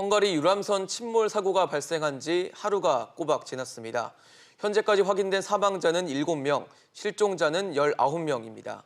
헝가리 유람선 침몰 사고가 발생한 지 하루가 꼬박 지났습니다. 현재까지 확인된 사망자는 7명, 실종자는 19명입니다.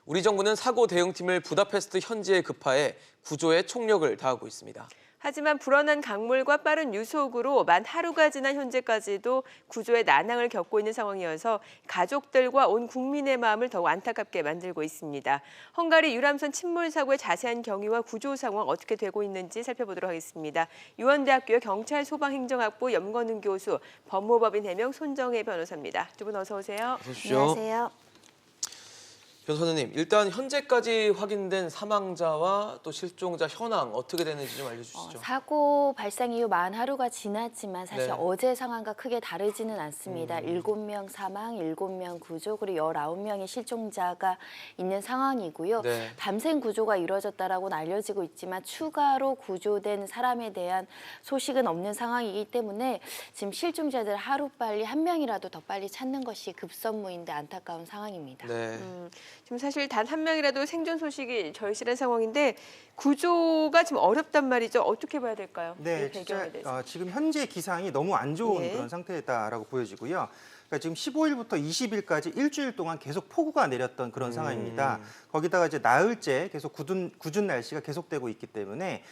우리 정부는 사고 대응팀을 부다페스트 현지에 급파해 구조에 총력을 다하고 있습니다. 하지만 불어난 강물과 빠른 유속으로 만 하루가 지난 현재까지도 구조에 난항을 겪고 있는 상황이어서 가족들과 온 국민의 마음을 더욱 안타깝게 만들고 있습니다. 헝가리 유람선 침몰 사고의 자세한 경위와 구조 상황 어떻게 되고 있는지 살펴보도록 하겠습니다. 유원대학교 경찰소방행정학부 염건은 교수, 법무법인 해명 손정혜 변호사입니다. 두 분 어서 오세요. 어서 오십시오. 안녕하세요. 변호사님, 일단 현재까지 확인된 사망자와 또 실종자 현황 어떻게 되는지 좀 알려주시죠. 사고 발생 이후 만 하루가 지났지만 사실 네. 어제 상황과 크게 다르지는 않습니다. 7명 사망, 7명 구조, 그리고 19명의 실종자가 있는 상황이고요. 네. 밤샘 구조가 이루어졌다라고는 알려지고 있지만 추가로 구조된 사람에 대한 소식은 없는 상황이기 때문에 지금 실종자들 하루빨리 한 명이라도 더 빨리 찾는 것이 급선무인데 안타까운 상황입니다. 네. 지금 사실 단 한 명이라도 생존 소식이 절실한 상황인데 구조가 지금 어렵단 말이죠. 어떻게 봐야 될까요? 네, 이 배경에 진짜 대해서. 지금 현재 기상이 너무 안 좋은 예. 그런 상태다라고 보여지고요. 그러니까 지금 15일부터 20일까지 일주일 동안 계속 폭우가 내렸던 그런 상황입니다. 거기다가 이제 나흘째 계속 궂은 날씨가 계속되고 있기 때문에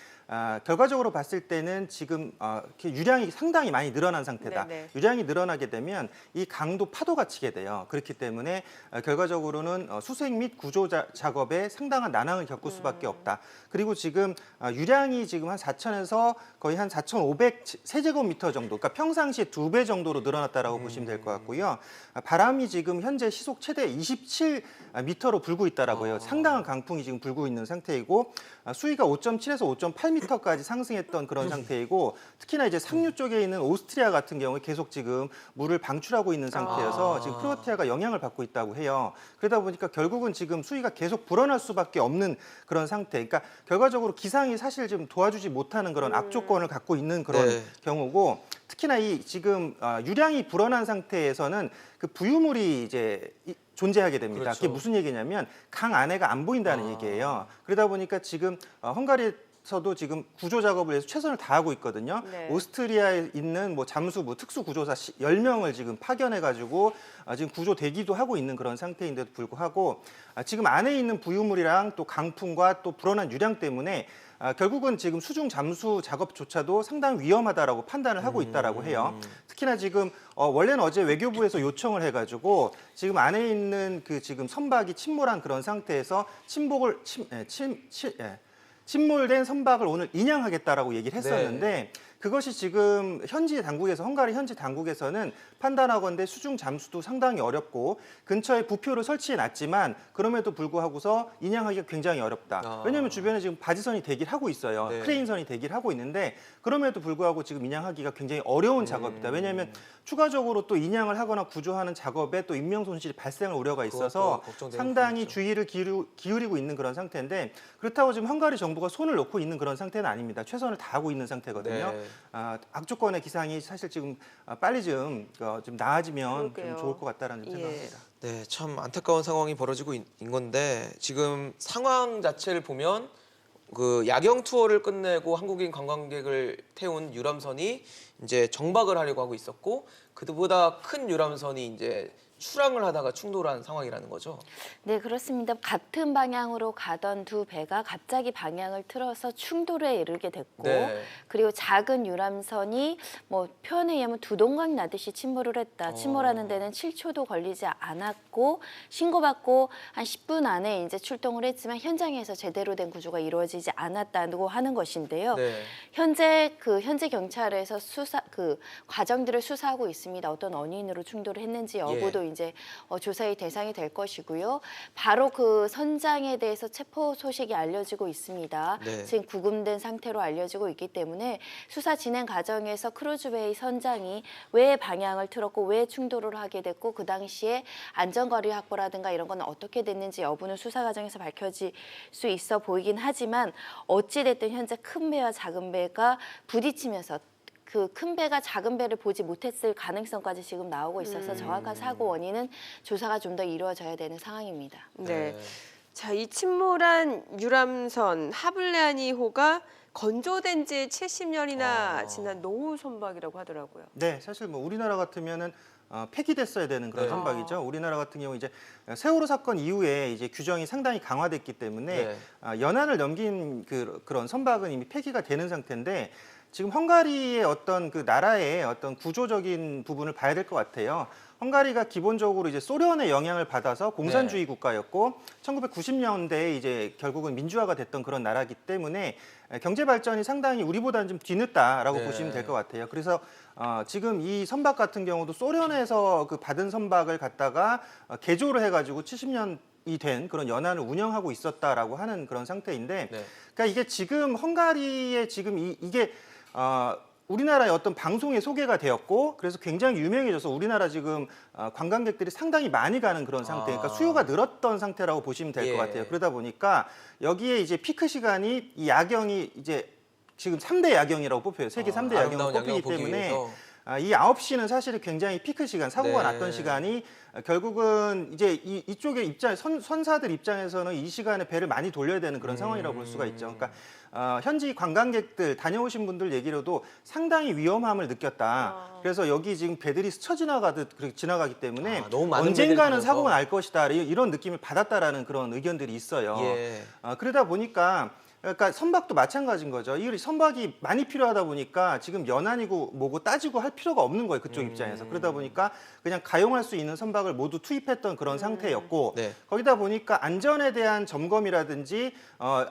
결과적으로 봤을 때는 지금 이렇게 유량이 상당히 많이 늘어난 상태다. 네네. 유량이 늘어나게 되면 이 강도 파도가 치게 돼요. 그렇기 때문에 결과적으로는 수색 및 구조 작업에 상당한 난항을 겪을 수밖에 없다. 그리고 지금 유량이 지금 한 4,000에서 거의 한 4,500 세제곱미터 정도, 그러니까 평상시에 2배 정도로 늘어났다라고 보시면 될 것 같고요. 바람이 지금 현재 시속 최대 27m로 불고 있다라고 해요. 상당한 강풍이 지금 불고 있는 상태이고 수위가 5.7에서 5.8m까지 상승했던 그런 상태이고 특히나 이제 상류 쪽에 있는 오스트리아 같은 경우에 계속 지금 물을 방출하고 있는 상태여서 지금 크로아티아가 영향을 받고 있다고 해요. 그러다 보니까 결국은 지금 수위가 계속 불어날 수밖에 없는 그런 상태. 그러니까 결과적으로 기상이 사실 좀 도와주지 못하는 그런 악조건을 갖고 있는 그런 네. 경우고 특히나 이 지금 유량이 불어난 상태에서는 그 부유물이 이제 존재하게 됩니다. 그렇죠. 그게 무슨 얘기냐면 강 안에가 안 보인다는 얘기예요. 그러다 보니까 지금 헝가리에서도 지금 구조 작업을 해서 최선을 다하고 있거든요. 네. 오스트리아에 있는 뭐 잠수부 특수구조사 10명을 지금 파견해가지고 지금 구조 대기도 하고 있는 그런 상태인데도 불구하고 지금 안에 있는 부유물이랑 또 강풍과 또 불어난 유량 때문에 결국은 지금 수중 잠수 작업조차도 상당히 위험하다라고 판단을 하고 있다라고 해요. 특히나 지금 원래는 어제 외교부에서 요청을 해가지고 지금 안에 있는 그 지금 선박이 침몰한 그런 상태에서 침몰된 선박을 오늘 인양하겠다라고 얘기를 했었는데 그것이 지금 헝가리 현지 당국에서는 판단하건대 수중 잠수도 상당히 어렵고 근처에 부표를 설치해 놨지만 그럼에도 불구하고서 인양하기가 굉장히 어렵다. 왜냐하면 주변에 지금 바지선이 대기를 하고 있어요. 네. 크레인선이 대기를 하고 있는데 그럼에도 불구하고 지금 인양하기가 굉장히 어려운 작업이다. 왜냐하면 추가적으로 또 인양을 하거나 구조하는 작업에 또 인명 손실이 발생할 우려가 있어서 그것도 걱정되는 상당히 부분이죠. 주의를 기울이고 있는 그런 상태인데 그렇다고 지금 헝가리 정부가 손을 놓고 있는 그런 상태는 아닙니다. 최선을 다하고 있는 상태거든요. 네. 악조건의 기상이 사실 지금 빨리 좀 나아지면 그러게요. 좀 좋을 것 같다라는 생각합니다. 네, 참 안타까운 상황이 벌어지고 있는 건데 지금 상황 자체를 보면 그 야경 투어를 끝내고 한국인 관광객을 태운 유람선이 이제 정박을 하려고 하고 있었고 그보다 큰 유람선이 이제 출항을 하다가 충돌한 상황이라는 거죠. 네, 그렇습니다. 같은 방향으로 가던 두 배가 갑자기 방향을 틀어서 충돌에 이르게 됐고 네. 그리고 작은 유람선이 뭐 표현에 의하면 두동강 나듯이 침몰을 했다. 침몰하는 데는 7초도 걸리지 않았고 신고받고 한 10분 안에 이제 출동을 했지만 현장에서 제대로 된 구조가 이루어지지 않았다고 하는 것인데요. 네. 현재 경찰에서 과정들을 수사하고 있습니다. 어떤 원인으로 충돌을 했는지 여부도 이제 조사의 대상이 될 것이고요. 바로 그 선장에 대해서 체포 소식이 알려지고 있습니다. 네. 지금 구금된 상태로 알려지고 있기 때문에 수사 진행 과정에서 크루즈베이 선장이 왜 방향을 틀었고 왜 충돌을 하게 됐고 그 당시에 안전거리 확보라든가 이런 건 어떻게 됐는지 여부는 수사 과정에서 밝혀질 수 있어 보이긴 하지만 어찌 됐든 현재 큰 배와 작은 배가 부딪히면서 그 큰 배가 작은 배를 보지 못했을 가능성까지 지금 나오고 있어서 정확한 사고 원인은 조사가 좀 더 이루어져야 되는 상황입니다. 네. 자, 이 침몰한 유람선 하블레아니호가 건조된 지 70년이나 지난 노후 선박이라고 하더라고요. 네, 사실 뭐 우리나라 같으면은 폐기됐어야 되는 그런 네. 선박이죠. 우리나라 같은 경우 이제 세월호 사건 이후에 이제 규정이 상당히 강화됐기 때문에 네. 연한을 넘긴 그런 선박은 이미 폐기가 되는 상태인데 지금 헝가리의 어떤 그 나라의 어떤 구조적인 부분을 봐야 될 것 같아요. 헝가리가 기본적으로 이제 소련의 영향을 받아서 공산주의 국가였고 1990년대에 이제 결국은 민주화가 됐던 그런 나라이기 때문에 경제 발전이 상당히 우리보다는 좀 뒤늦다라고 네. 보시면 될 것 같아요. 그래서 지금 이 선박 같은 경우도 소련에서 그 받은 선박을 갖다가 개조를 해가지고 70년이 된 그런 연안을 운영하고 있었다라고 하는 그런 상태인데, 네. 그러니까 이게 지금 헝가리의 지금 이게 우리나라의 어떤 방송에 소개가 되었고 그래서 굉장히 유명해져서 우리나라 지금 관광객들이 상당히 많이 가는 그런 상태, 그러니까 수요가 늘었던 상태라고 보시면 될 것 예. 같아요. 그러다 보니까 여기에 이제 피크 시간이 이 야경이 이제 지금 3대 야경이라고 뽑혀요. 세계 3대 야경으로 아름다운 야경을 뽑히기 보기 때문에 위해서. 이 9시는 사실은 굉장히 피크 시간, 사고가 네. 났던 시간이 결국은 이제 이쪽의 선사들 입장에서는 이 시간에 배를 많이 돌려야 되는 그런 상황이라고 볼 수가 있죠. 그러니까 현지 관광객들 다녀오신 분들 얘기로도 상당히 위험함을 느꼈다. 그래서 여기 지금 배들이 스쳐 지나가듯 그렇게 지나가기 때문에 너무 많은 배들이 언젠가는 다녀서. 사고가 날 것이다. 이런 느낌을 받았다라는 그런 의견들이 있어요. 예. 그러다 보니까 그러니까 선박도 마찬가지인 거죠. 이 선박이 많이 필요하다 보니까 지금 연안이고 뭐고 따지고 할 필요가 없는 거예요. 그쪽 입장에서. 그러다 보니까 그냥 가용할 수 있는 선박을 모두 투입했던 그런 상태였고 네. 거기다 보니까 안전에 대한 점검이라든지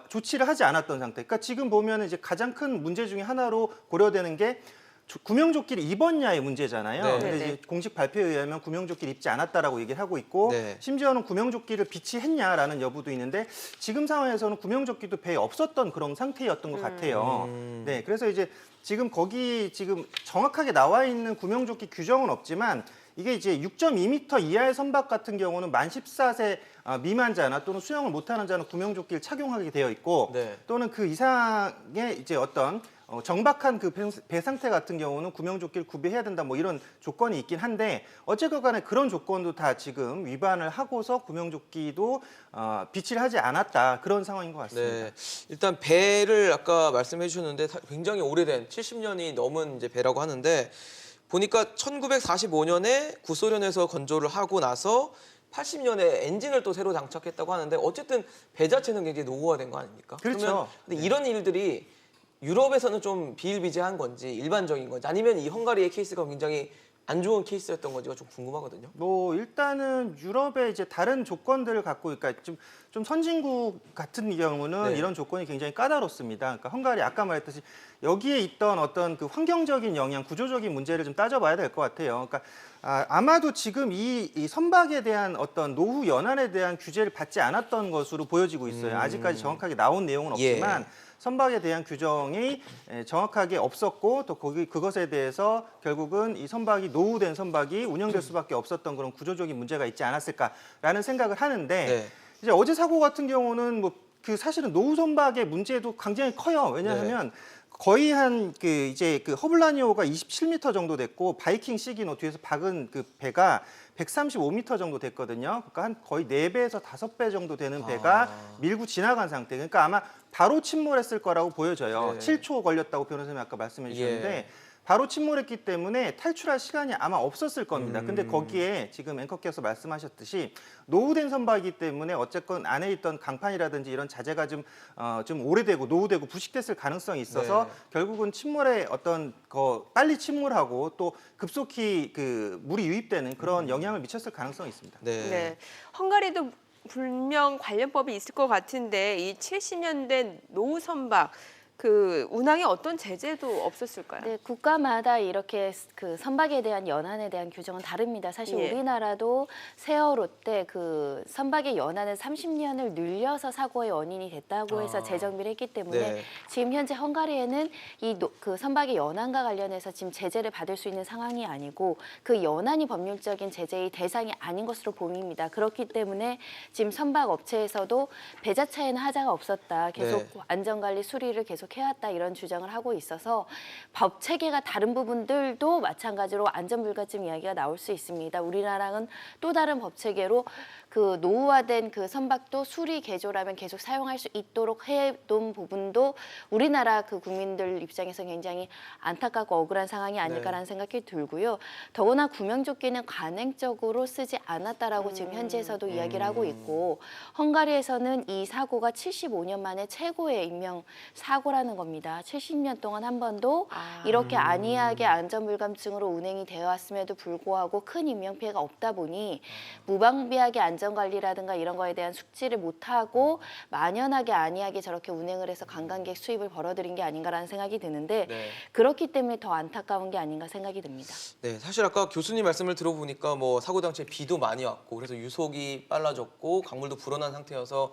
조치를 하지 않았던 상태. 그러니까 지금 보면 이제 가장 큰 문제 중에 하나로 고려되는 게 구명조끼를 입었냐의 문제잖아요. 네. 근데 네네. 이제 공식 발표에 의하면 구명조끼를 입지 않았다라고 얘기를 하고 있고 네. 심지어는 구명조끼를 비치했냐라는 여부도 있는데 지금 상황에서는 구명조끼도 배에 없었던 그런 상태였던 것 같아요. 네, 그래서 이제 지금 거기 지금 정확하게 나와 있는 구명조끼 규정은 없지만 이게 이제 6.2m 이하의 선박 같은 경우는 만 14세 미만자나 또는 수영을 못하는 자는 구명조끼를 착용하게 되어 있고 네. 또는 그 이상의 이제 어떤 정박한 그 배 상태 같은 경우는 구명조끼를 구비해야 된다 뭐 이런 조건이 있긴 한데 어쨌건 간에 그런 조건도 다 지금 위반을 하고서 구명조끼도 비치를 하지 않았다 그런 상황인 것 같습니다. 네. 일단 배를 아까 말씀해 주셨는데 굉장히 오래된 70년이 넘은 이제 배라고 하는데 보니까 1945년에 구소련에서 건조를 하고 나서 80년에 엔진을 또 새로 장착했다고 하는데 어쨌든 배 자체는 굉장히 노후화된 거 아닙니까? 그렇죠. 그러면 근데 이런 일들이 유럽에서는 좀 비일비재한 건지 일반적인 건지 아니면 이 헝가리의 케이스가 굉장히 안 좋은 케이스였던 건지가 좀 궁금하거든요. 뭐 일단은 유럽의 이제 다른 조건들을 갖고 그러니까 좀 선진국 같은 경우는 네. 이런 조건이 굉장히 까다롭습니다. 그러니까 헝가리 아까 말했듯이 여기에 있던 어떤 그 환경적인 영향, 구조적인 문제를 좀 따져봐야 될 것 같아요. 그러니까 아마도 지금 이 선박에 대한 어떤 노후 연한에 대한 규제를 받지 않았던 것으로 보여지고 있어요. 아직까지 정확하게 나온 내용은 없지만. 예. 선박에 대한 규정이 정확하게 없었고 또 그것에 대해서 결국은 이 선박이 노후된 선박이 운영될 수밖에 없었던 그런 구조적인 문제가 있지 않았을까라는 생각을 하는데 네. 이제 어제 사고 같은 경우는 뭐 그 사실은 노후 선박의 문제도 굉장히 커요. 왜냐하면 거의 한 그 이제 그 허블라니오가 27m 정도 됐고 바이킹 시기노 뒤에서 박은 그 배가 135m 정도 됐거든요. 그러니까 한 거의 4배에서 5배 정도 되는 배가 밀고 지나간 상태. 그러니까 아마 바로 침몰했을 거라고 보여져요. 네. 7초 걸렸다고 변호사님이 아까 말씀해 주셨는데 예. 바로 침몰했기 때문에 탈출할 시간이 아마 없었을 겁니다. 근데 거기에 지금 앵커께서 말씀하셨듯이 노후된 선박이기 때문에 어쨌건 안에 있던 강판이라든지 이런 자재가 좀 오래되고 노후되고 부식됐을 가능성이 있어서 네. 결국은 침몰에 어떤 빨리 침몰하고 또 급속히 그 물이 유입되는 그런 영향을 미쳤을 가능성이 있습니다. 네. 네. 헝가리도 분명 관련법이 있을 것 같은데 이 70년대 노후 선박 그 운항에 어떤 제재도 없었을까요? 네, 국가마다 이렇게 그 선박에 대한 연한에 대한 규정은 다릅니다. 사실 예. 우리나라도 세월호 때 그 선박의 연한을 30년을 늘려서 사고의 원인이 됐다고 해서 재정비를 했기 때문에 네. 지금 현재 헝가리에는 그 선박의 연한과 관련해서 지금 제재를 받을 수 있는 상황이 아니고 그 연한이 법률적인 제재의 대상이 아닌 것으로 보입니다. 그렇기 때문에 지금 선박 업체에서도 배 자체에는 하자가 없었다. 계속 네. 안전관리 수리를 계속 계속 해왔다 이런 주장을 하고 있어서 법 체계가 다른 부분들도 마찬가지로 안전불가증 이야기가 나올 수 있습니다. 우리나라는 또 다른 법 체계로 그 노후화된 그 선박도 수리 개조라면 계속 사용할 수 있도록 해둔 부분도 우리나라 그 국민들 입장에서 굉장히 안타깝고 억울한 상황이 아닐까라는 생각이 들고요. 더구나 구명조끼는 관행적으로 쓰지 않았다라고 지금 현지에서도 이야기를 하고 있고 헝가리에서는 이 사고가 75년 만에 최고의 인명 사고라는 겁니다. 70년 동안 한 번도 이렇게 안이하게 안전불감증으로 운행이 되어 왔음에도 불구하고 큰 인명피해가 없다 보니 무방비하게 안전관리라든가 이런 거에 대한 숙지를 못하고 만연하게 안이하게 저렇게 운행을 해서 관광객 수입을 벌어들인 게 아닌가라는 생각이 드는데 네. 그렇기 때문에 더 안타까운 게 아닌가 생각이 듭니다. 네, 사실 아까 교수님 말씀을 들어보니까 뭐 사고 당시에 비도 많이 왔고 그래서 유속이 빨라졌고 강물도 불어난 상태여서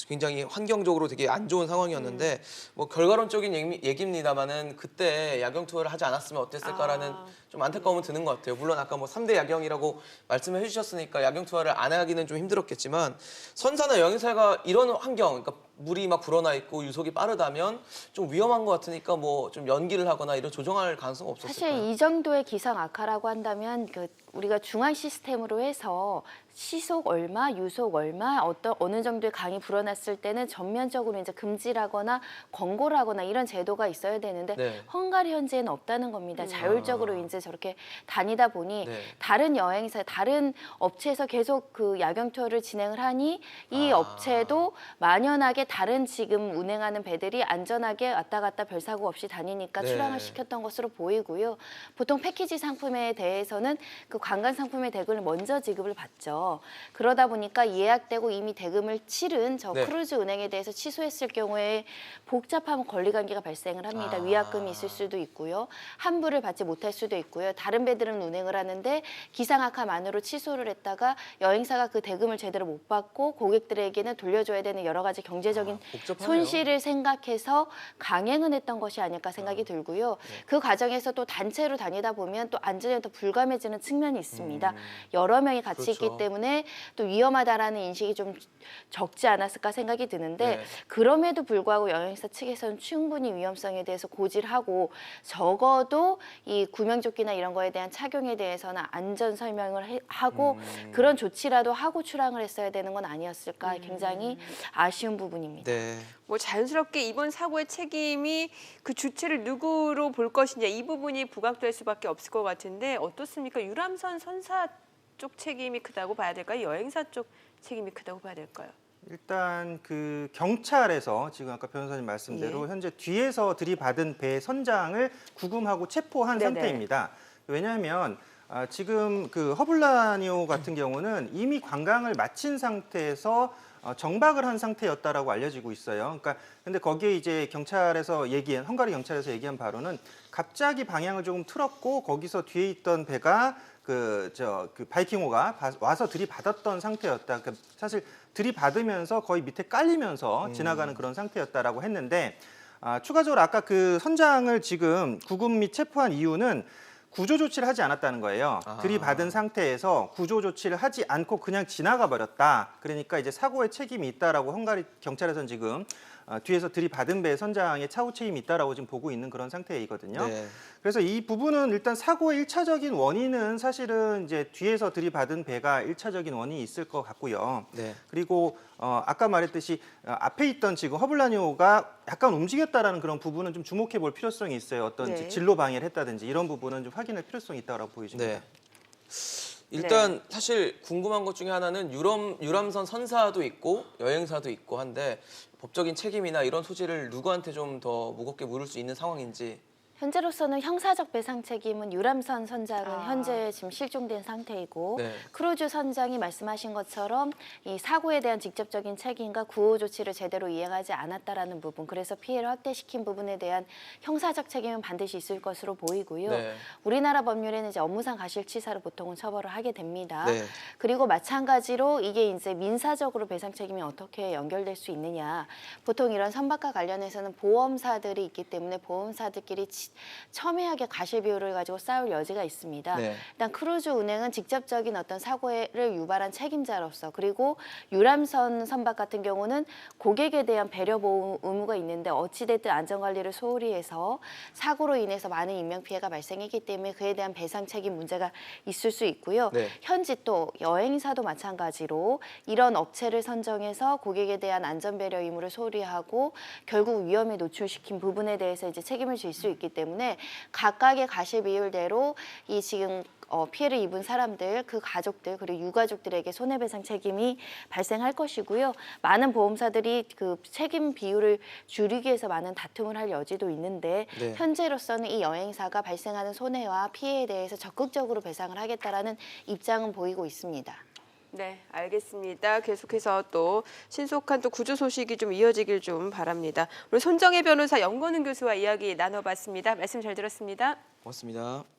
굉장히 환경적으로 되게 안 좋은 상황이었는데 뭐 결과론적인 얘기입니다만은 그때 야경 투어를 하지 않았으면 어땠을까라는 좀 안타까움은 드는 것 같아요. 물론 아까 뭐 3대 야경이라고 말씀을 해주셨으니까 야경 투어를 안 하기는 좀 힘들었겠지만 선사나 여행사가 이런 환경, 그러니까 물이 막 불어나 있고 유속이 빠르다면 좀 위험한 것 같으니까 뭐 좀 연기를 하거나 이런 조정할 가능성은 없었을까요? 사실 이 정도의 기상 악화라고 한다면 우리가 중앙 시스템으로 해서 시속 얼마, 유속 얼마, 어느 정도의 강이 불어났을 때는 전면적으로 이제 금지라거나 권고를 하거나 이런 제도가 있어야 되는데 네. 헝가리 현지에는 없다는 겁니다. 자율적으로 이제 저렇게 다니다 보니 네. 다른 여행사, 다른 업체에서 계속 그 야경 투어를 진행을 하니 이 업체도 만연하게 다른 지금 운행하는 배들이 안전하게 왔다 갔다 별 사고 없이 다니니까 네. 출항을 시켰던 것으로 보이고요. 보통 패키지 상품에 대해서는 그 관광 상품의 대금을 먼저 지급을 받죠. 그러다 보니까 예약되고 이미 대금을 치른 저 네. 크루즈 운행에 대해서 취소했을 경우에 복잡한 권리관계가 발생을 합니다. 위약금이 있을 수도 있고요. 환불을 받지 못할 수도 있고요. 다른 배들은 운행을 하는데 기상 악화만으로 취소를 했다가 여행사가 그 대금을 제대로 못 받고 고객들에게는 돌려줘야 되는 여러 가지 경제적인 복잡하네요. 손실을 생각해서 강행은 했던 것이 아닐까 생각이 들고요. 그 과정에서 또 단체로 다니다 보면 또 안전에 더 불감해지는 측면이 있습니다. 여러 명이 같이 그렇죠. 있기 때문에 또 위험하다라는 인식이 좀 적지 않았을까 생각이 드는데 네. 그럼에도 불구하고 여행사 측에서는 충분히 위험성에 대해서 고지를 하고 적어도 이 구명조끼나 이런 거에 대한 착용에 대해서는 안전 설명을 하고 그런 조치라도 하고 출항을 했어야 되는 건 아니었을까 굉장히 아쉬운 부분입니다. 네. 뭐 자연스럽게 이번 사고의 책임이 그 주체를 누구로 볼 것이냐 이 부분이 부각될 수밖에 없을 것 같은데 어떻습니까? 유람선 선사 쪽 책임이 크다고 봐야 될까요? 여행사 쪽 책임이 크다고 봐야 될까요? 일단 그 경찰에서 지금 아까 변호사님 말씀대로 현재 뒤에서 들이받은 배 선장을 구금하고 체포한 네네. 상태입니다. 왜냐하면 지금 그 허블라니오 같은 경우는 이미 관광을 마친 상태에서 정박을 한 상태였다라고 알려지고 있어요. 그러니까 근데 거기에 이제 경찰에서 얘기한 헝가리 경찰에서 얘기한 바로는 갑자기 방향을 조금 틀었고 거기서 뒤에 있던 배가 그 바이킹호가 와서 들이받았던 상태였다. 그러니까 사실 들이받으면서 거의 밑에 깔리면서 지나가는 그런 상태였다라고 했는데 추가적으로 아까 그 선장을 지금 구금 및 체포한 이유는 구조 조치를 하지 않았다는 거예요. 들이받은 상태에서 구조 조치를 하지 않고 그냥 지나가 버렸다. 그러니까 이제 사고의 책임이 있다라고 헝가리 경찰에서는 지금 뒤에서 들이받은 배 선장의 차후 책임이 있다라고 지금 보고 있는 그런 상태이거든요. 네. 그래서 이 부분은 일단 사고의 1차적인 원인은 사실은 이제 뒤에서 들이받은 배가 1차적인 원인이 있을 것 같고요. 네. 그리고 아까 말했듯이 앞에 있던 지금 허블라니오가 약간 움직였다라는 그런 부분은 좀 주목해 볼 필요성이 있어요. 어떤 네. 진로 방해를 했다든지 이런 부분은 좀 확인할 필요성이 있다고 보여집니다. 네. 일단 사실 궁금한 것 중에 하나는 유람선 선사도 있고 여행사도 있고 한데 법적인 책임이나 이런 소지를 누구한테 좀 더 무겁게 물을 수 있는 상황인지. 현재로서는 형사적 배상 책임은 유람선 선장은 현재 지금 실종된 상태이고 네. 크루즈 선장이 말씀하신 것처럼 이 사고에 대한 직접적인 책임과 구호 조치를 제대로 이행하지 않았다라는 부분, 그래서 피해를 확대시킨 부분에 대한 형사적 책임은 반드시 있을 것으로 보이고요. 네. 우리나라 법률에는 이제 업무상 과실치사로 보통은 처벌을 하게 됩니다. 네. 그리고 마찬가지로 이게 이제 민사적으로 배상 책임이 어떻게 연결될 수 있느냐. 보통 이런 선박과 관련해서는 보험사들이 있기 때문에 보험사들끼리 첨예하게 과실 비율을 가지고 싸울 여지가 있습니다. 네. 일단 크루즈 운행은 직접적인 어떤 사고를 유발한 책임자로서, 그리고 유람선 선박 같은 경우는 고객에 대한 배려 보호 의무가 있는데 어찌됐든 안전관리를 소홀히 해서 사고로 인해서 많은 인명피해가 발생했기 때문에 그에 대한 배상 책임 문제가 있을 수 있고요. 네. 현지 또 여행사도 마찬가지로 이런 업체를 선정해서 고객에 대한 안전배려 의무를 소홀히 하고 결국 위험에 노출시킨 부분에 대해서 이제 책임을 질 수 있기 때문에 각각의 과실 비율대로 이 지금 피해를 입은 사람들, 그 가족들, 그리고 유가족들에게 손해배상 책임이 발생할 것이고요. 많은 보험사들이 그 책임 비율을 줄이기 위해서 많은 다툼을 할 여지도 있는데 네. 현재로서는 이 여행사가 발생하는 손해와 피해에 대해서 적극적으로 배상을 하겠다라는 입장은 보이고 있습니다. 네, 알겠습니다. 계속해서 또 신속한 또 구조 소식이 좀 이어지길 좀 바랍니다. 오늘 손정혜 변호사, 연건은 교수와 이야기 나눠봤습니다. 말씀 잘 들었습니다. 고맙습니다.